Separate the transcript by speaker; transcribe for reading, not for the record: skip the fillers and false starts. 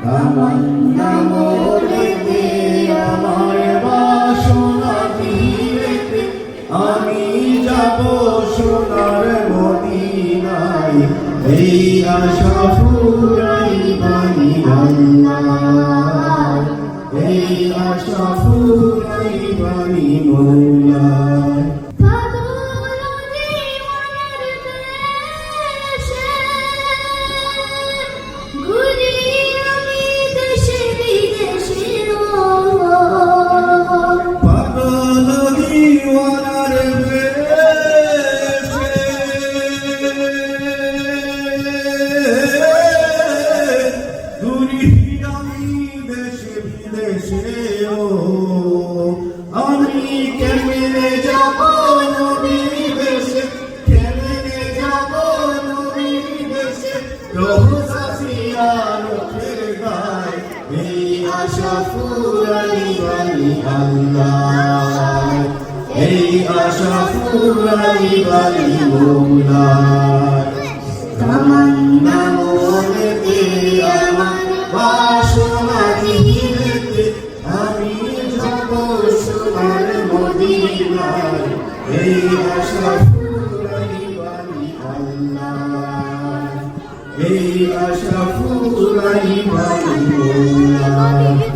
Speaker 1: তামান্না মোরেতে আমার বাসনা দিয়েতে আমি যাব সোনার মদিনায় এই আশা ফুরাইবানি আল্লাহ এই আশা ফুরাইবানি মৌলা আমি কেমনে যাব নবীর দেশে কেমনে যাব নবীর দেশে রোজা জিয়ারতের গায় এই আশা ফুরাইবানি আল্লাহ এই আশা ফুরাইবানি মৌলা তামান্না মোরেতে আমার বাসনা দিয়েতে আমি যাব সোনার মদিনায় এই আশা ফুরাইবানি আল্লাহ এই আশা ফুরাইবানি মৌলা।